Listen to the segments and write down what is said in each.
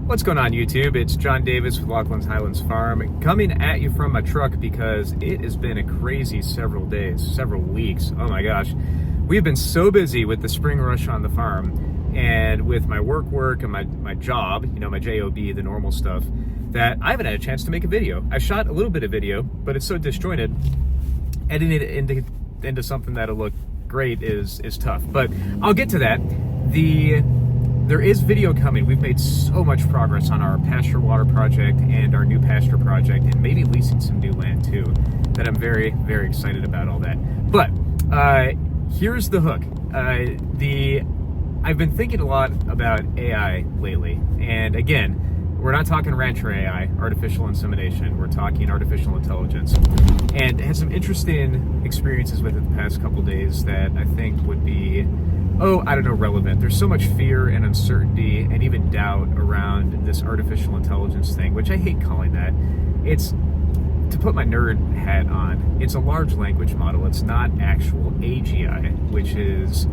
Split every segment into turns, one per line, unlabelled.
What's going on, YouTube? It's John Davis with Laughlin Highlands Farm, coming at you from my truck because it has been a crazy several days, several weeks. Oh my gosh. We've been so busy with the spring rush on the farm and with my work and my job, my job, the normal stuff, that I haven't had a chance to make a video. I shot a little bit of video, but it's so disjointed. Editing it into something that'll look great is tough, but I'll get to that. There is video coming. We've made so much progress on our pasture water project and our new pasture project, and maybe leasing some new land too, that I'm very, very excited about all that. But here's the hook. I've been thinking a lot about AI lately, and again, we're not talking rancher AI, artificial insemination. We're talking artificial intelligence, and had some interesting experiences with it the past couple days that I think would be, relevant. There's so much fear and uncertainty and even doubt around this artificial intelligence thing, which I hate calling that. It's, to put my nerd hat on, it's a large language model. It's not actual AGI, which is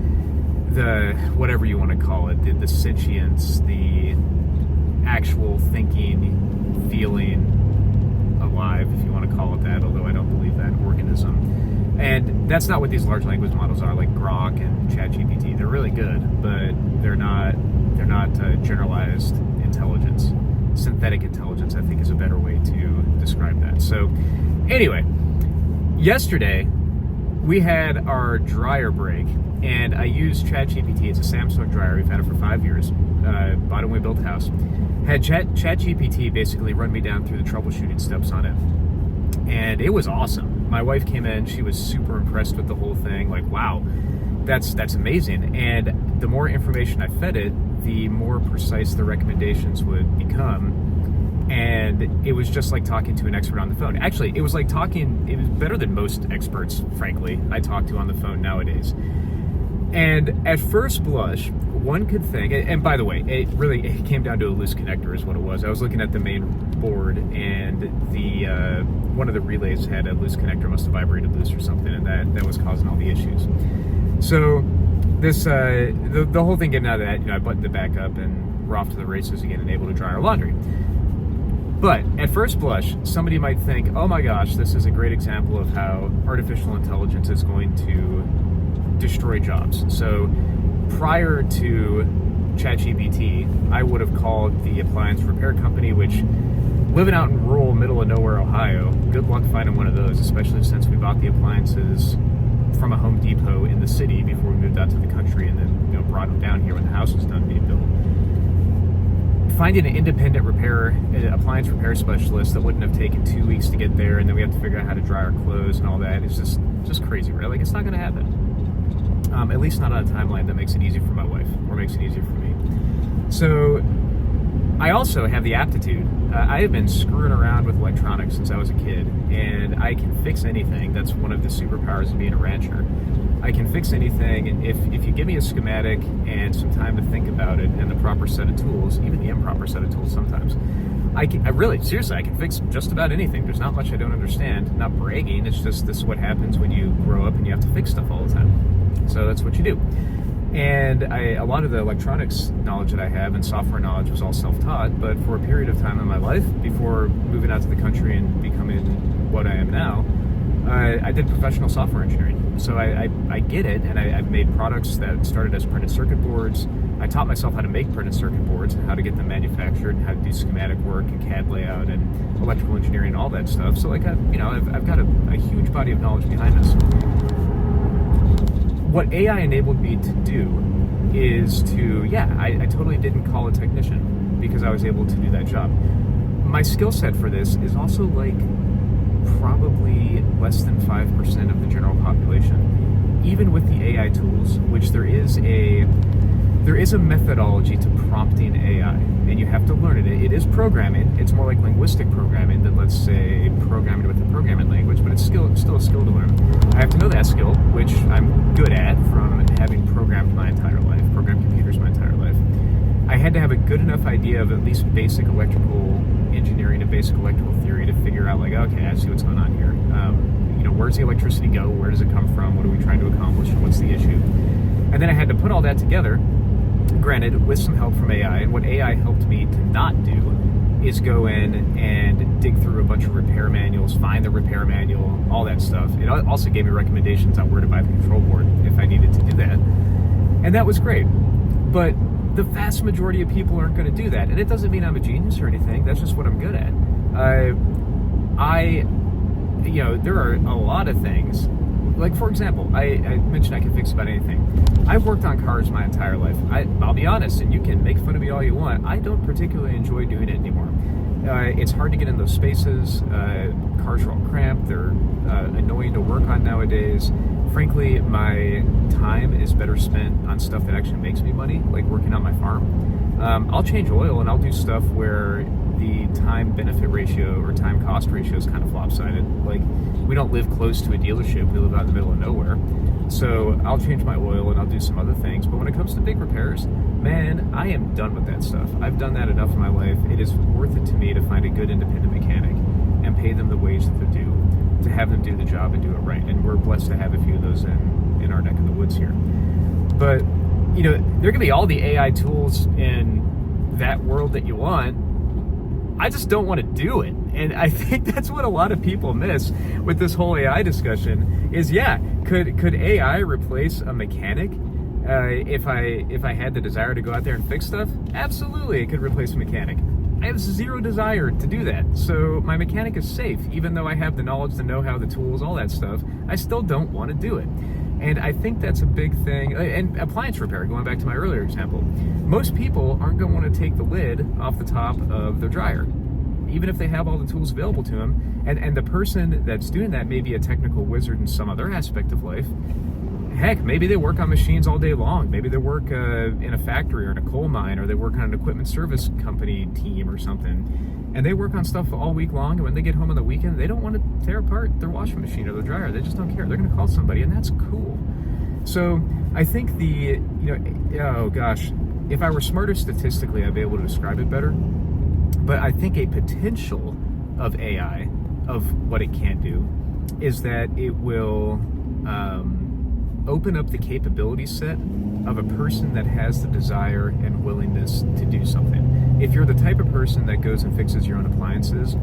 the, whatever you want to call it, the sentience, the actual thinking, feeling, alive, if you want to call it that, although I don't believe that, organism. And that's not what these large language models are, like Grok and ChatGPT. They're really good, but they're not generalized intelligence. Synthetic intelligence, I think, is a better way to describe that. So anyway, yesterday we had our dryer break, and I used ChatGPT. It's a Samsung dryer. We've had it for 5 years. Bought it when we built a house. Had ChatGPT basically run me down through the troubleshooting steps on it. And it was awesome. My wife came in, she was super impressed with the whole thing. Like, wow, that's amazing. And the more information I fed it, the more precise the recommendations would become. And it was just like talking to an expert on the phone. Actually, it was better than most experts, frankly, I talk to on the phone nowadays. And at first blush, one could think, and by the way, it came down to a loose connector is what it was. I was looking at the main board, and one of the relays had a loose connector, must have vibrated loose or something, and that was causing all the issues. So this the whole thing getting out of that, I buttoned it back up, and we're off to the races again and able to dry our laundry. But at first blush, somebody might think, oh my gosh, this is a great example of how artificial intelligence is going to destroy jobs. So prior to ChatGPT, I would have called the appliance repair company, which, living out in rural middle of nowhere Ohio, good luck finding one of those, especially since we bought the appliances from a Home Depot in the city before we moved out to the country, and then brought them down here when the house was done being built. Finding an independent appliance repair specialist that wouldn't have taken 2 weeks to get there, and then we have to figure out how to dry our clothes and all that, is just crazy, right? Like, it's not going to happen. At least not on a timeline that makes it easy for my wife, or makes it easier for me. So I also have the aptitude. I have been screwing around with electronics since I was a kid, and I can fix anything. That's one of the superpowers of being a rancher. I can fix anything if you give me a schematic and some time to think about it and the proper set of tools, even the improper set of tools sometimes. I can fix just about anything. There's not much I don't understand. Not bragging, it's just this is what happens when you grow up and you have to fix stuff all the time. So that's what you do. And a lot of the electronics knowledge that I have and software knowledge was all self-taught, but for a period of time in my life, before moving out to the country and becoming what I am now, I did professional software engineering. So I get it, and I've made products that started as printed circuit boards. I taught myself how to make printed circuit boards and how to get them manufactured and how to do schematic work and CAD layout and electrical engineering and all that stuff. So I've got a huge body of knowledge behind this. What AI enabled me to do is I totally didn't call a technician because I was able to do that job. My skill set for this is also like probably less than 5% of the general population. Even with the AI tools, which there is a methodology to prompting AI, and you have to learn it. It is programming. It's more like linguistic programming than, let's say, programming with a programming language, but it's still a skill to learn. I have to know that skill, which I'm good at from having programmed my entire life, programmed computers my entire life. I had to have a good enough idea of at least basic electrical engineering and basic electrical theory to figure out, like, okay, I see what's going on here. Where's the electricity go? Where does it come from? What are we trying to accomplish? What's the issue? And then I had to put all that together, granted, with some help from AI. And what AI helped me to not do is go in and dig through a bunch of repair manuals, find the repair manual, all that stuff. It also gave me recommendations on where to buy the control board if I needed to do that. And that was great. But the vast majority of people aren't going to do that. And it doesn't mean I'm a genius or anything. That's just what I'm good at. There are a lot of things. Like, for example, I mentioned I can fix about anything. I've worked on cars my entire life. I'll be honest, and you can make fun of me all you want, I don't particularly enjoy doing it anymore. It's hard to get in those spaces. Cars are all cramped. They're annoying to work on nowadays. Frankly, my time is better spent on stuff that actually makes me money, like working on my farm. I'll change oil and I'll do stuff where the time-benefit ratio or time-cost ratio is kind of lopsided. Like, we don't live close to a dealership. We live out in the middle of nowhere. So I'll change my oil and I'll do some other things. But when it comes to big repairs, man, I am done with that stuff. I've done that enough in my life. It is worth it to me to find a good independent mechanic and pay them the wage that they're due, to have them do the job and do it right. And we're blessed to have a few of those in our neck of the woods here. But, there can be all the AI tools in that world that you want. I just don't want to do it. And I think that's what a lot of people miss with this whole AI discussion is, could AI replace a mechanic? If I had the desire to go out there and fix stuff? Absolutely, it could replace a mechanic. I have zero desire to do that. So my mechanic is safe. Even though I have the knowledge, the know-how, the tools, all that stuff, I still don't want to do it. And I think that's a big thing. And appliance repair, going back to my earlier example, most people aren't going to want to take the lid off the top of their dryer, even if they have all the tools available to them. And the person that's doing that may be a technical wizard in some other aspect of life. Heck, maybe they work on machines all day long. Maybe they work in a factory or in a coal mine, or they work on an equipment service company team or something. And they work on stuff all week long, and when they get home on the weekend, they don't want to tear apart their washing machine or their dryer. They just don't care. They're going to call somebody, and that's cool. So I think if I were smarter statistically, I'd be able to describe it better. But I think a potential of AI, of what it can do, is that it will open up the capability set of a person that has the desire and willingness to do something. If you're the type of person that goes and fixes your own appliances,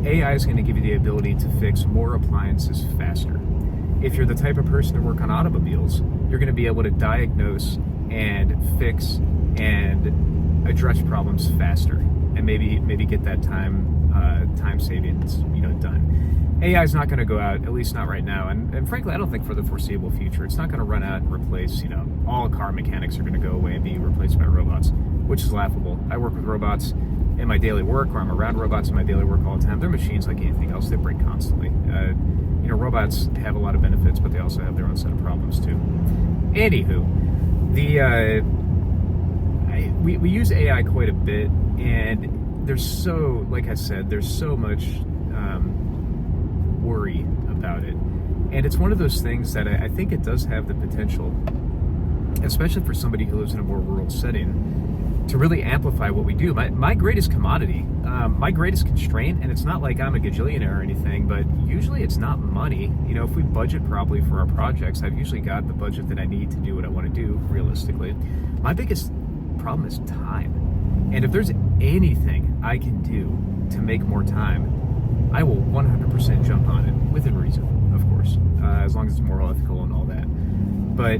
AI is going to give you the ability to fix more appliances faster. If you're the type of person to work on automobiles, you're going to be able to diagnose and fix and address problems faster, and maybe get that time savings done. AI is not going to go out, at least not right now, and frankly, I don't think for the foreseeable future. It's not going to run out and replace, all car mechanics are going to go away and be replaced by robots, which is laughable. I work with robots in my daily work, or I'm around robots in my daily work all the time. They're machines like anything else. They break constantly. Robots have a lot of benefits, but they also have their own set of problems too. Anywho, we use AI quite a bit, and there's so much worry about it. And it's one of those things that I think it does have the potential, especially for somebody who lives in a more rural setting, to really amplify what we do. My greatest commodity, my greatest constraint, and it's not like I'm a gajillionaire or anything, but usually it's not money. If we budget properly for our projects, I've usually got the budget that I need to do what I want to do, realistically. My biggest problem is time. And if there's anything I can do to make more time, I will 100% jump on it, within reason, of course, as long as it's moral, ethical, and all that. But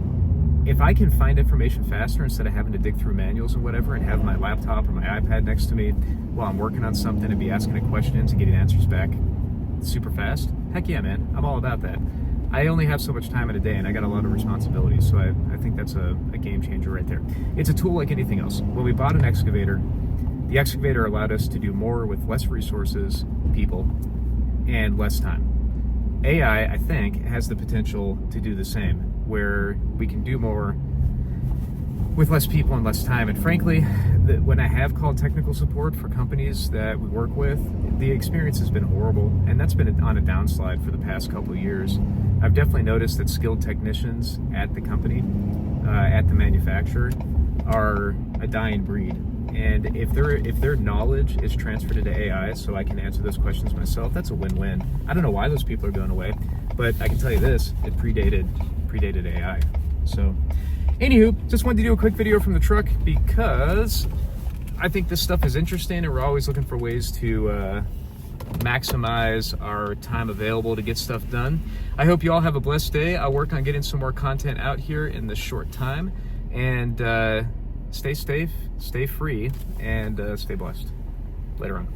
if I can find information faster instead of having to dig through manuals and whatever, and have my laptop or my iPad next to me while I'm working on something and be asking questions and getting answers back super fast, heck yeah, man, I'm all about that. I only have so much time in a day, and I got a lot of responsibilities, so I think that's a game changer right there. It's a tool like anything else. When we bought an excavator, the excavator allowed us to do more with less resources, people, and less time. AI, I think, has the potential to do the same, where we can do more with less people and less time. And frankly, when I have called technical support for companies that we work with, the experience has been horrible, and that's been on a downslide for the past couple of years. I've definitely noticed that skilled technicians at the company, at the manufacturer, are a dying breed. And if their knowledge is transferred into AI so I can answer those questions myself, that's a win-win. I don't know why those people are going away, but I can tell you this, it predated AI. So, anywho, just wanted to do a quick video from the truck because I think this stuff is interesting, and we're always looking for ways to maximize our time available to get stuff done. I hope you all have a blessed day. I'll work on getting some more content out here in this short time, and stay safe, stay free, and stay blessed. Later on.